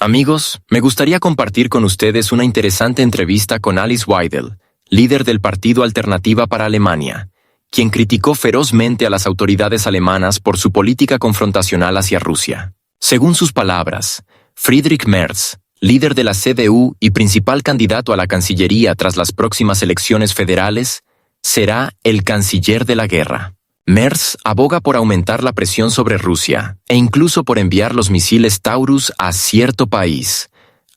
Amigos, me gustaría compartir con ustedes una interesante entrevista con Alice Weidel, líder del Partido Alternativa para Alemania, quien criticó ferozmente a las autoridades alemanas por su política confrontacional hacia Rusia. Según sus palabras, Friedrich Merz, líder de la CDU y principal candidato a la Cancillería tras las próximas elecciones federales, será el canciller de la guerra. Merz aboga por aumentar la presión sobre Rusia e incluso por enviar los misiles Taurus a cierto país,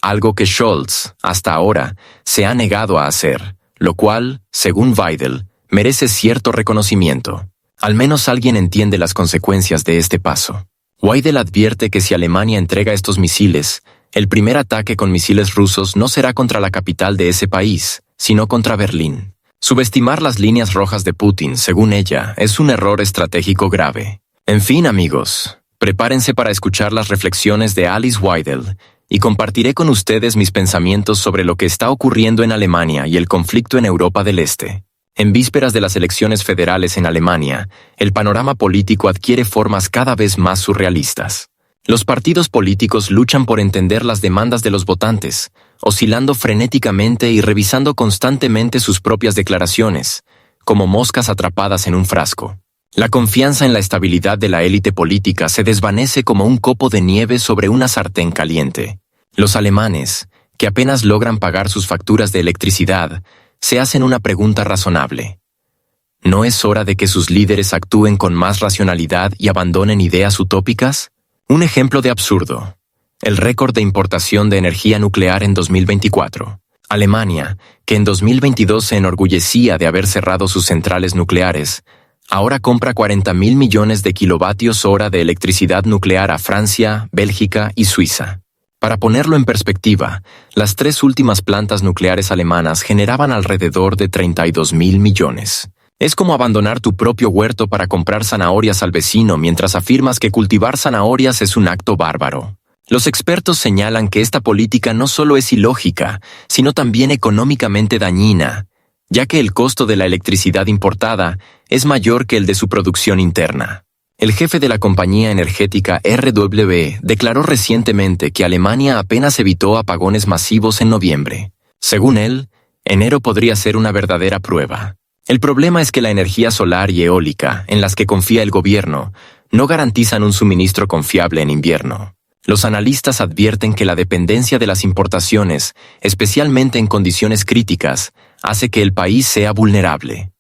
algo que Scholz, hasta ahora, se ha negado a hacer, lo cual, según Weidel, merece cierto reconocimiento. Al menos alguien entiende las consecuencias de este paso. Weidel advierte que si Alemania entrega estos misiles, el primer ataque con misiles rusos no será contra la capital de ese país, sino contra Berlín. Subestimar las líneas rojas de Putin, según ella, es un error estratégico grave. En fin, amigos, prepárense para escuchar las reflexiones de Alice Weidel y compartiré con ustedes mis pensamientos sobre lo que está ocurriendo en Alemania y el conflicto en Europa del Este. En vísperas de las elecciones federales en Alemania, el panorama político adquiere formas cada vez más surrealistas. Los partidos políticos luchan por entender las demandas de los votantes, oscilando frenéticamente y revisando constantemente sus propias declaraciones, como moscas atrapadas en un frasco. La confianza en la estabilidad de la élite política se desvanece como un copo de nieve sobre una sartén caliente. Los alemanes, que apenas logran pagar sus facturas de electricidad, se hacen una pregunta razonable. ¿No es hora de que sus líderes actúen con más racionalidad y abandonen ideas utópicas? Un ejemplo de absurdo. El récord de importación de energía nuclear en 2024. Alemania, que en 2022 se enorgullecía de haber cerrado sus centrales nucleares, ahora compra 40.000 millones de kilovatios hora de electricidad nuclear a Francia, Bélgica y Suiza. Para ponerlo en perspectiva, las 3 últimas plantas nucleares alemanas generaban alrededor de 32.000 millones. Es como abandonar tu propio huerto para comprar zanahorias al vecino mientras afirmas que cultivar zanahorias es un acto bárbaro. Los expertos señalan que esta política no solo es ilógica, sino también económicamente dañina, ya que el costo de la electricidad importada es mayor que el de su producción interna. El jefe de la compañía energética RWE declaró recientemente que Alemania apenas evitó apagones masivos en noviembre. Según él, enero podría ser una verdadera prueba. El problema es que la energía solar y eólica, en las que confía el gobierno, no garantizan un suministro confiable en invierno. Los analistas advierten que la dependencia de las importaciones, especialmente en condiciones críticas, hace que el país sea vulnerable.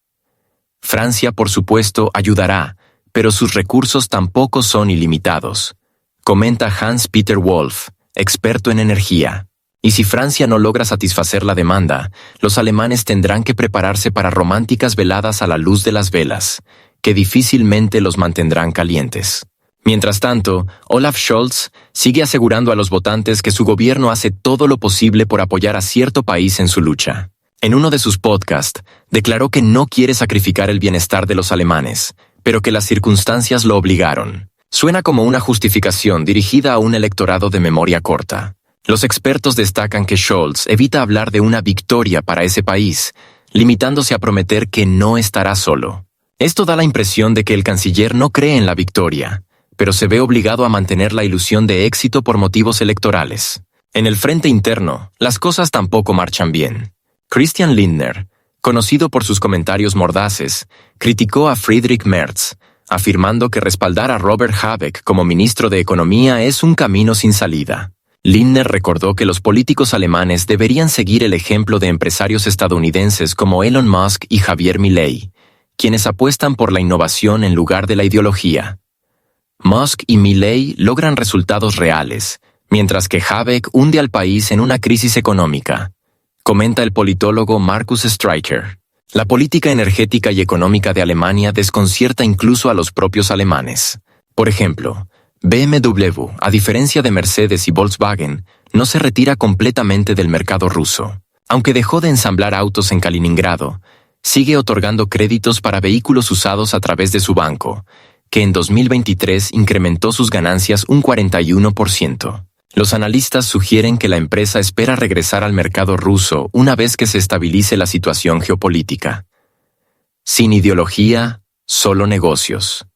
Francia, por supuesto, ayudará, pero sus recursos tampoco son ilimitados, comenta Hans-Peter Wolf, experto en energía. Y si Francia no logra satisfacer la demanda, los alemanes tendrán que prepararse para románticas veladas a la luz de las velas, que difícilmente los mantendrán calientes. Mientras tanto, Olaf Scholz sigue asegurando a los votantes que su gobierno hace todo lo posible por apoyar a cierto país en su lucha. En uno de sus podcasts, declaró que no quiere sacrificar el bienestar de los alemanes, pero que las circunstancias lo obligaron. Suena como una justificación dirigida a un electorado de memoria corta. Los expertos destacan que Scholz evita hablar de una victoria para ese país, limitándose a prometer que no estará solo. Esto da la impresión de que el canciller no cree en la victoria, pero se ve obligado a mantener la ilusión de éxito por motivos electorales. En el frente interno, las cosas tampoco marchan bien. Christian Lindner, conocido por sus comentarios mordaces, criticó a Friedrich Merz, afirmando que respaldar a Robert Habeck como ministro de Economía es un camino sin salida. Lindner recordó que los políticos alemanes deberían seguir el ejemplo de empresarios estadounidenses como Elon Musk y Javier Milei, quienes apuestan por la innovación en lugar de la ideología. Musk y Milei logran resultados reales, mientras que Habeck hunde al país en una crisis económica, comenta el politólogo Markus Streicher. La política energética y económica de Alemania desconcierta incluso a los propios alemanes. Por ejemplo, BMW, a diferencia de Mercedes y Volkswagen, no se retira completamente del mercado ruso. Aunque dejó de ensamblar autos en Kaliningrado, sigue otorgando créditos para vehículos usados a través de su banco, que en 2023 incrementó sus ganancias un 41%. Los analistas sugieren que la empresa espera regresar al mercado ruso una vez que se estabilice la situación geopolítica. Sin ideología, solo negocios,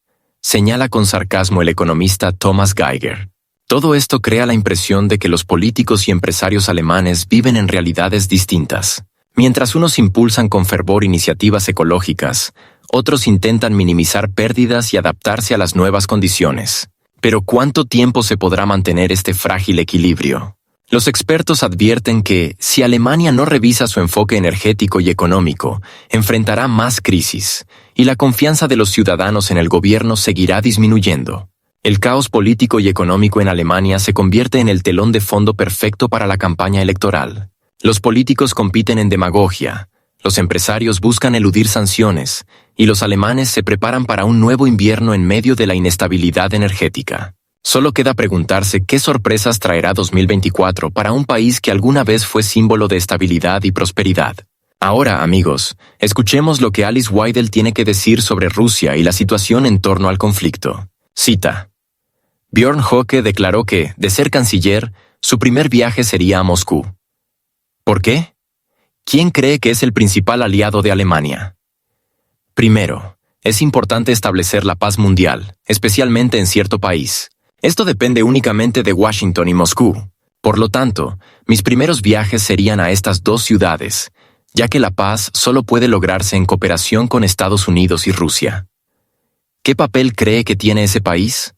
señala con sarcasmo el economista Thomas Geiger. Todo esto crea la impresión de que los políticos y empresarios alemanes viven en realidades distintas. Mientras unos impulsan con fervor iniciativas ecológicas, otros intentan minimizar pérdidas y adaptarse a las nuevas condiciones. Pero ¿cuánto tiempo se podrá mantener este frágil equilibrio? Los expertos advierten que, si Alemania no revisa su enfoque energético y económico, enfrentará más crisis, y la confianza de los ciudadanos en el gobierno seguirá disminuyendo. El caos político y económico en Alemania se convierte en el telón de fondo perfecto para la campaña electoral. Los políticos compiten en demagogia, los empresarios buscan eludir sanciones, y los alemanes se preparan para un nuevo invierno en medio de la inestabilidad energética. Solo queda preguntarse qué sorpresas traerá 2024 para un país que alguna vez fue símbolo de estabilidad y prosperidad. Ahora, amigos, escuchemos lo que Alice Weidel tiene que decir sobre Rusia y la situación en torno al conflicto. Cita. Björn Höcke declaró que, de ser canciller, su primer viaje sería a Moscú. ¿Por qué? ¿Quién cree que es el principal aliado de Alemania? Primero, es importante establecer la paz mundial, especialmente en cierto país. Esto depende únicamente de Washington y Moscú. Por lo tanto, mis primeros viajes serían a estas dos ciudades, ya que la paz solo puede lograrse en cooperación con Estados Unidos y Rusia. ¿Qué papel cree que tiene ese país?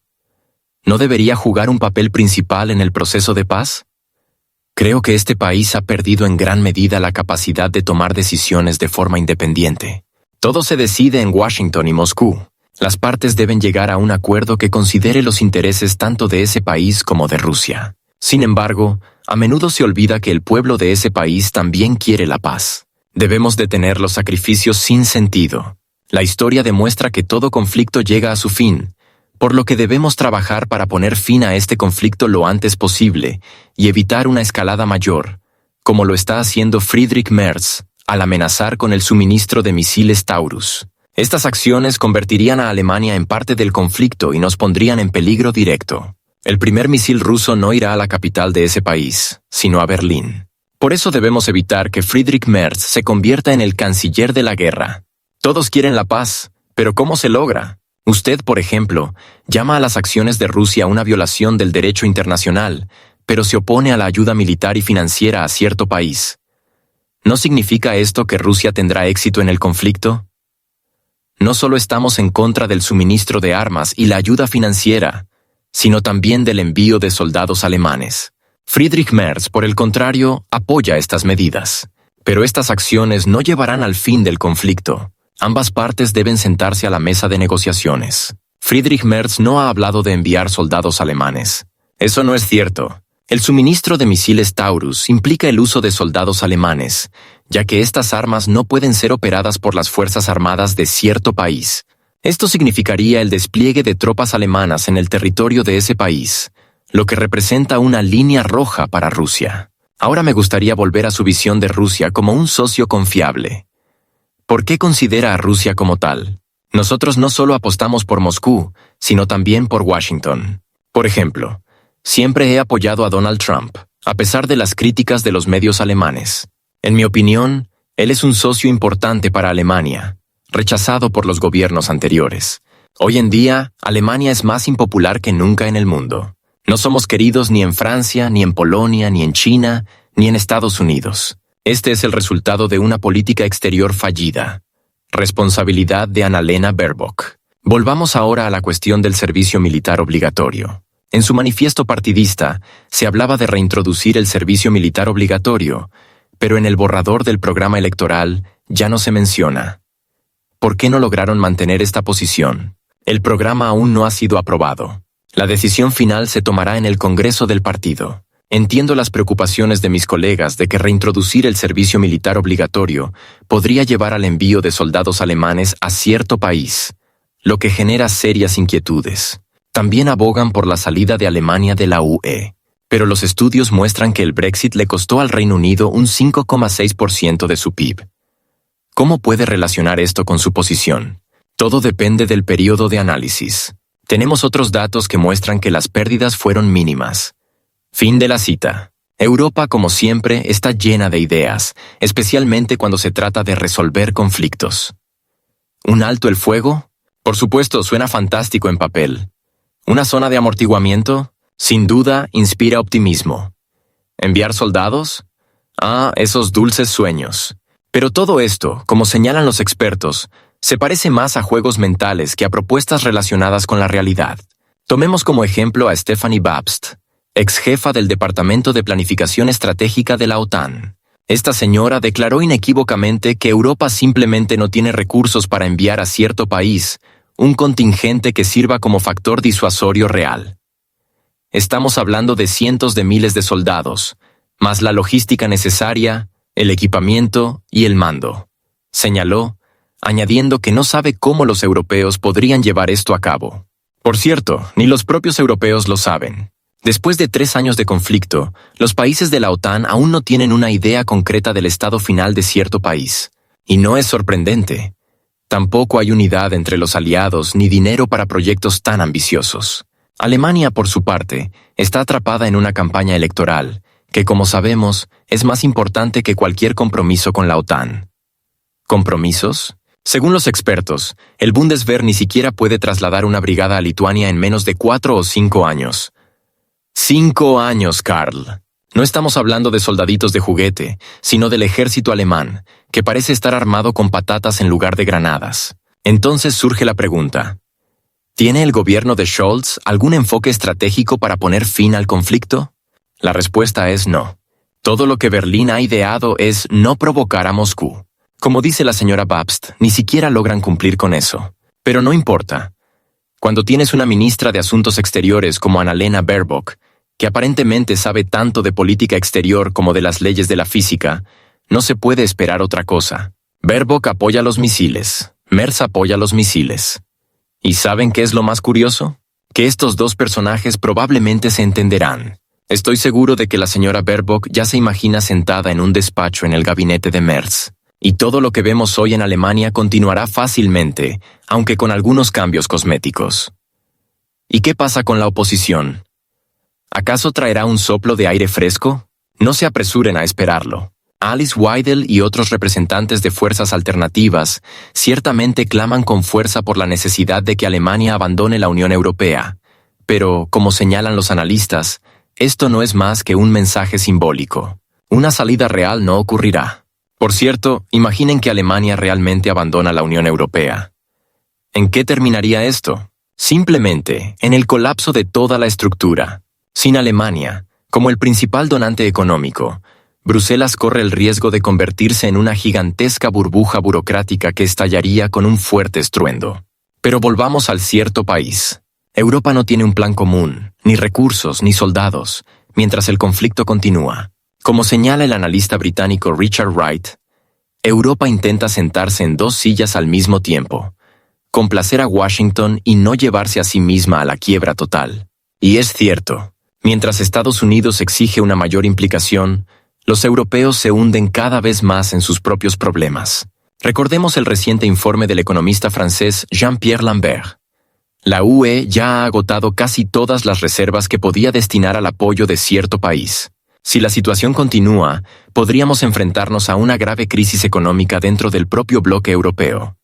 ¿No debería jugar un papel principal en el proceso de paz? Creo que este país ha perdido en gran medida la capacidad de tomar decisiones de forma independiente. Todo se decide en Washington y Moscú. Las partes deben llegar a un acuerdo que considere los intereses tanto de ese país como de Rusia. Sin embargo, a menudo se olvida que el pueblo de ese país también quiere la paz. Debemos detener los sacrificios sin sentido. La historia demuestra que todo conflicto llega a su fin, por lo que debemos trabajar para poner fin a este conflicto lo antes posible y evitar una escalada mayor, como lo está haciendo Friedrich Merz al amenazar con el suministro de misiles Taurus. Estas acciones convertirían a Alemania en parte del conflicto y nos pondrían en peligro directo. El primer misil ruso no irá a la capital de ese país, sino a Berlín. Por eso debemos evitar que Friedrich Merz se convierta en el canciller de la guerra. Todos quieren la paz, pero ¿cómo se logra? Usted, por ejemplo, llama a las acciones de Rusia una violación del derecho internacional, pero se opone a la ayuda militar y financiera a cierto país. ¿No significa esto que Rusia tendrá éxito en el conflicto? No solo estamos en contra del suministro de armas y la ayuda financiera, sino también del envío de soldados alemanes. Friedrich Merz, por el contrario, apoya estas medidas. Pero estas acciones no llevarán al fin del conflicto. Ambas partes deben sentarse a la mesa de negociaciones. Friedrich Merz no ha hablado de enviar soldados alemanes. Eso no es cierto. El suministro de misiles Taurus implica el uso de soldados alemanes, ya que estas armas no pueden ser operadas por las Fuerzas Armadas de cierto país. Esto significaría el despliegue de tropas alemanas en el territorio de ese país, lo que representa una línea roja para Rusia. Ahora me gustaría volver a su visión de Rusia como un socio confiable. ¿Por qué considera a Rusia como tal? Nosotros no solo apostamos por Moscú, sino también por Washington. Por ejemplo, siempre he apoyado a Donald Trump, a pesar de las críticas de los medios alemanes. En mi opinión, él es un socio importante para Alemania, rechazado por los gobiernos anteriores. Hoy en día, Alemania es más impopular que nunca en el mundo. No somos queridos ni en Francia, ni en Polonia, ni en China, ni en Estados Unidos. Este es el resultado de una política exterior fallida. Responsabilidad de Annalena Baerbock. Volvamos ahora a la cuestión del servicio militar obligatorio. En su manifiesto partidista, se hablaba de reintroducir el servicio militar obligatorio, pero en el borrador del programa electoral ya no se menciona. ¿Por qué no lograron mantener esta posición? El programa aún no ha sido aprobado. La decisión final se tomará en el Congreso del partido. Entiendo las preocupaciones de mis colegas de que reintroducir el servicio militar obligatorio podría llevar al envío de soldados alemanes a cierto país, lo que genera serias inquietudes. También abogan por la salida de Alemania de la UE, pero los estudios muestran que el Brexit le costó al Reino Unido un 5,6% de su PIB. ¿Cómo puede relacionar esto con su posición? Todo depende del periodo de análisis. Tenemos otros datos que muestran que las pérdidas fueron mínimas. Fin de la cita. Europa, como siempre, está llena de ideas, especialmente cuando se trata de resolver conflictos. ¿Un alto el fuego? Por supuesto, suena fantástico en papel. ¿Una zona de amortiguamiento? Sin duda, inspira optimismo. ¿Enviar soldados? Esos dulces sueños. Pero todo esto, como señalan los expertos, se parece más a juegos mentales que a propuestas relacionadas con la realidad. Tomemos como ejemplo a Stephanie Babst, ex jefa del Departamento de Planificación Estratégica de la OTAN. Esta señora declaró inequívocamente que Europa simplemente no tiene recursos para enviar a cierto país un contingente que sirva como factor disuasorio real. Estamos hablando de cientos de miles de soldados, más la logística necesaria, el equipamiento y el mando, señaló, añadiendo que no sabe cómo los europeos podrían llevar esto a cabo. Por cierto, ni los propios europeos lo saben. Después de 3 años de conflicto, los países de la OTAN aún no tienen una idea concreta del estado final de cierto país. Y no es sorprendente. Tampoco hay unidad entre los aliados ni dinero para proyectos tan ambiciosos. Alemania, por su parte, está atrapada en una campaña electoral, que, como sabemos, es más importante que cualquier compromiso con la OTAN. ¿Compromisos? Según los expertos, el Bundeswehr ni siquiera puede trasladar una brigada a Lituania en menos de 4 o 5 años. 5 años, Karl. No estamos hablando de soldaditos de juguete, sino del ejército alemán, que parece estar armado con patatas en lugar de granadas. Entonces surge la pregunta: ¿tiene el gobierno de Scholz algún enfoque estratégico para poner fin al conflicto? La respuesta es no. Todo lo que Berlín ha ideado es no provocar a Moscú. Como dice la señora Babst, ni siquiera logran cumplir con eso. Pero no importa. Cuando tienes una ministra de Asuntos Exteriores como Annalena Baerbock, que aparentemente sabe tanto de política exterior como de las leyes de la física, no se puede esperar otra cosa. Baerbock apoya los misiles, Merz apoya los misiles. ¿Y saben qué es lo más curioso? Que estos dos personajes probablemente se entenderán. Estoy seguro de que la señora Baerbock ya se imagina sentada en un despacho en el gabinete de Merz. Y todo lo que vemos hoy en Alemania continuará fácilmente, aunque con algunos cambios cosméticos. ¿Y qué pasa con la oposición? ¿Acaso traerá un soplo de aire fresco? No se apresuren a esperarlo. Alice Weidel y otros representantes de fuerzas alternativas ciertamente claman con fuerza por la necesidad de que Alemania abandone la Unión Europea. Pero, como señalan los analistas, esto no es más que un mensaje simbólico. Una salida real no ocurrirá. Por cierto, imaginen que Alemania realmente abandona la Unión Europea. ¿En qué terminaría esto? Simplemente en el colapso de toda la estructura. Sin Alemania, como el principal donante económico, Bruselas corre el riesgo de convertirse en una gigantesca burbuja burocrática que estallaría con un fuerte estruendo. Pero volvamos al cierto país. Europa no tiene un plan común, ni recursos, ni soldados, mientras el conflicto continúa. Como señala el analista británico Richard Wright, Europa intenta sentarse en 2 sillas al mismo tiempo, complacer a Washington y no llevarse a sí misma a la quiebra total. Y es cierto, mientras Estados Unidos exige una mayor implicación, los europeos se hunden cada vez más en sus propios problemas. Recordemos el reciente informe del economista francés Jean-Pierre Lambert. La UE ya ha agotado casi todas las reservas que podía destinar al apoyo de cierto país. Si la situación continúa, podríamos enfrentarnos a una grave crisis económica dentro del propio bloque europeo.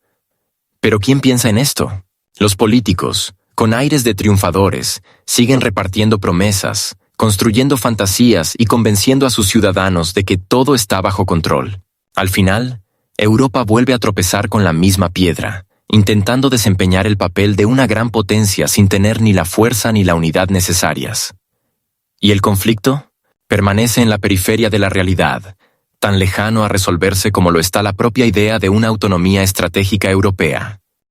¿Pero quién piensa en esto? Los políticos, con aires de triunfadores, siguen repartiendo promesas, construyendo fantasías y convenciendo a sus ciudadanos de que todo está bajo control. Al final, Europa vuelve a tropezar con la misma piedra, intentando desempeñar el papel de una gran potencia sin tener ni la fuerza ni la unidad necesarias. ¿Y el conflicto? Permanece en la periferia de la realidad, tan lejano a resolverse como lo está la propia idea de una autonomía estratégica europea.